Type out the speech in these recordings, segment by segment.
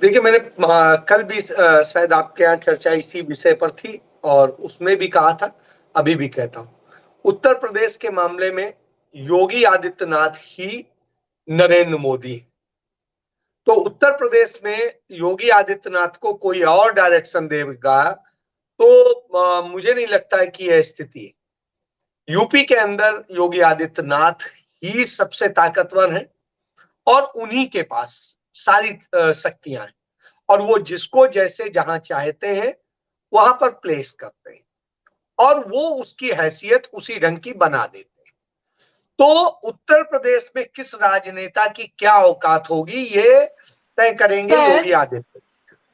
देखिए, मैंने कल भी शायद आपके यहाँ चर्चा इसी विषय पर थी और उसमें भी कहा था, अभी भी कहता हूँ। उत्तर प्रदेश के मामले में योगी आदित्यनाथ ही नरेंद्र मोदी। तो उत्तर प्रदेश में योगी आदित्यनाथ को कोई और डायरेक्शन देगा तो मुझे नहीं लगता है कि यह स्थिति है। यूपी के अंदर योगी आदित्यनाथ ही सबसे ताकतवर है और उन्हीं के पास सारी शक्तियां हैं और वो जिसको जैसे जहां चाहते हैं वहां पर प्लेस करते हैं और वो उसकी हैसियत उसी ढंग की बना देते हैं। तो उत्तर प्रदेश में किस राजनेता की क्या औकात होगी ये तय करेंगे योगी आदित्यनाथ।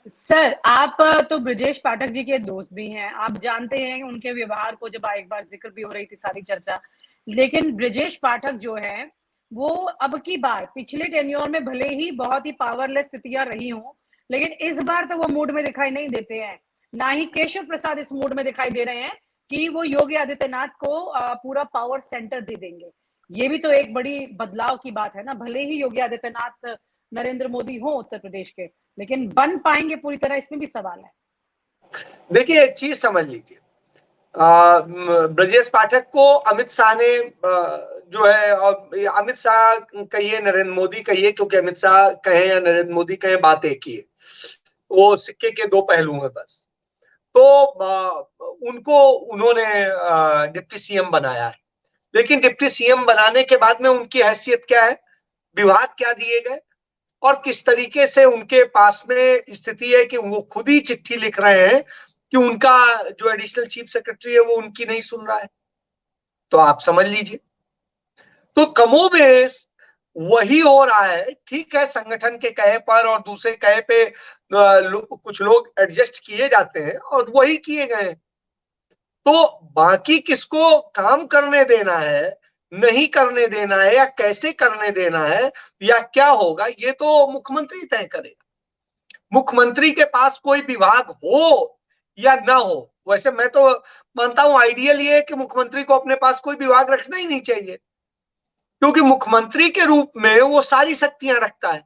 सर, आप तो ब्रजेश पाठक जी के दोस्त भी हैं, आप जानते हैं उनके व्यवहार को, जब एक बार जिक्र भी हो रही थी सारी चर्चा। लेकिन ब्रजेश पाठक जो है वो अब की बार पिछले टेन्योर में भले ही बहुत ही पावरलेस स्थितियां रही हों, लेकिन इस बार तो वो मूड में दिखाई नहीं देते हैं। ना ही केशव प्रसाद इस मूड में दिखाई दे रहे हैं कि वो योगी आदित्यनाथ को पूरा पावर सेंटर दे देंगे। ये भी तो एक बड़ी बदलाव की बात है ना। भले ही योगी आदित्यनाथ नरेंद्र मोदी हो उत्तर प्रदेश के, लेकिन बन पाएंगे पूरी तरह, इसमें भी सवाल है। देखिए, एक चीज समझ लीजिए, ब्रजेश पाठक को अमित शाह ने जो है, और अमित शाह कहिए नरेंद्र मोदी कहिए, क्योंकि अमित शाह कहे या नरेंद्र मोदी कहे बात एक ही है, वो सिक्के के दो पहलू हैं बस। तो उनको उन्होंने डिप्टी सीएम बनाया है, लेकिन डिप्टी सीएम बनाने के बाद में उनकी हैसियत क्या है, विभाग क्या दिए गए और किस तरीके से उनके पास में स्थिति है कि वो खुद ही चिट्ठी लिख रहे हैं कि उनका जो एडिशनल चीफ सेक्रेटरी है वो उनकी नहीं सुन रहा है। तो आप समझ लीजिए, तो कमोबेश वही हो रहा है। ठीक है, संगठन के कहे पर और दूसरे कहे पे कुछ लोग एडजस्ट किए जाते हैं और वही किए गए। तो बाकी किसको काम करने देना है, नहीं करने देना है, या कैसे करने देना है, या क्या होगा, ये तो मुख्यमंत्री तय करेगा। मुख्यमंत्री के पास कोई विभाग हो या ना हो, वैसे मैं तो मानता हूं आइडियल ये है कि मुख्यमंत्री को अपने पास कोई विभाग रखना ही नहीं चाहिए, क्योंकि मुख्यमंत्री के रूप में वो सारी शक्तियां रखता है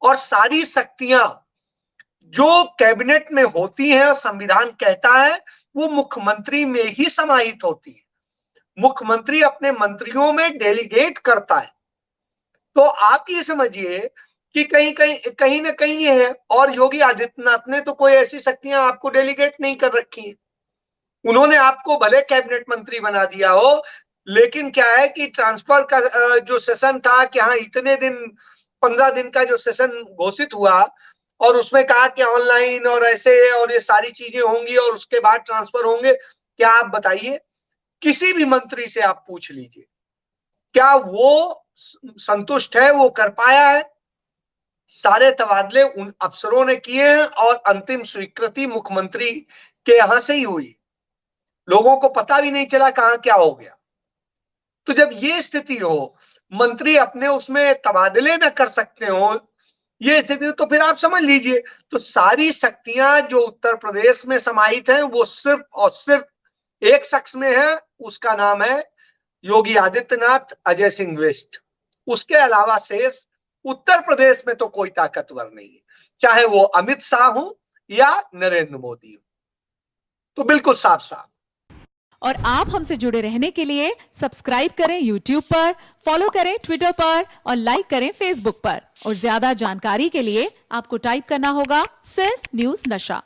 और सारी शक्तियां जो कैबिनेट में होती हैं और संविधान कहता है वो मुख्यमंत्री में ही समाहित होती है। मुख्यमंत्री अपने मंत्रियों में डेलीगेट करता है। तो आप ये समझिए कि कहीं ना कहीं ये है, और योगी आदित्यनाथ ने तो कोई ऐसी शक्तियां आपको डेलीगेट नहीं कर रखी हैं। उन्होंने आपको भले कैबिनेट मंत्री बना दिया हो, लेकिन क्या है कि ट्रांसफर का जो सेशन था कि हाँ इतने दिन 15 दिन का जो सेशन घोषित हुआ और उसमें कहा कि ऑनलाइन और ऐसे और ये सारी चीजें होंगी और उसके बाद ट्रांसफर होंगे। क्या आप बताइए, किसी भी मंत्री से आप पूछ लीजिए, क्या वो संतुष्ट है, वो कर पाया है? सारे तबादले उन अफसरों ने किए हैं और अंतिम स्वीकृति मुख्यमंत्री के यहां से ही हुई। लोगों को पता भी नहीं चला कहां क्या हो गया। तो जब ये स्थिति हो, मंत्री अपने उसमें तबादले न कर सकते हो, ये स्थिति, तो फिर आप समझ लीजिए, तो सारी शक्तियां जो उत्तर प्रदेश में समाहित हैं वो सिर्फ और सिर्फ एक शख्स में है, उसका नाम है योगी आदित्यनाथ, अजय सिंह विष्ट। उसके अलावा शेष उत्तर प्रदेश में तो कोई ताकतवर नहीं है, चाहे वो अमित शाह हो या नरेंद्र मोदी हो। तो बिल्कुल साफ साफ। और आप हमसे जुड़े रहने के लिए सब्सक्राइब करें YouTube पर, फॉलो करें ट्विटर पर और लाइक करें Facebook पर। और ज्यादा जानकारी के लिए आपको टाइप करना होगा सिर्फ न्यूज़ नशा।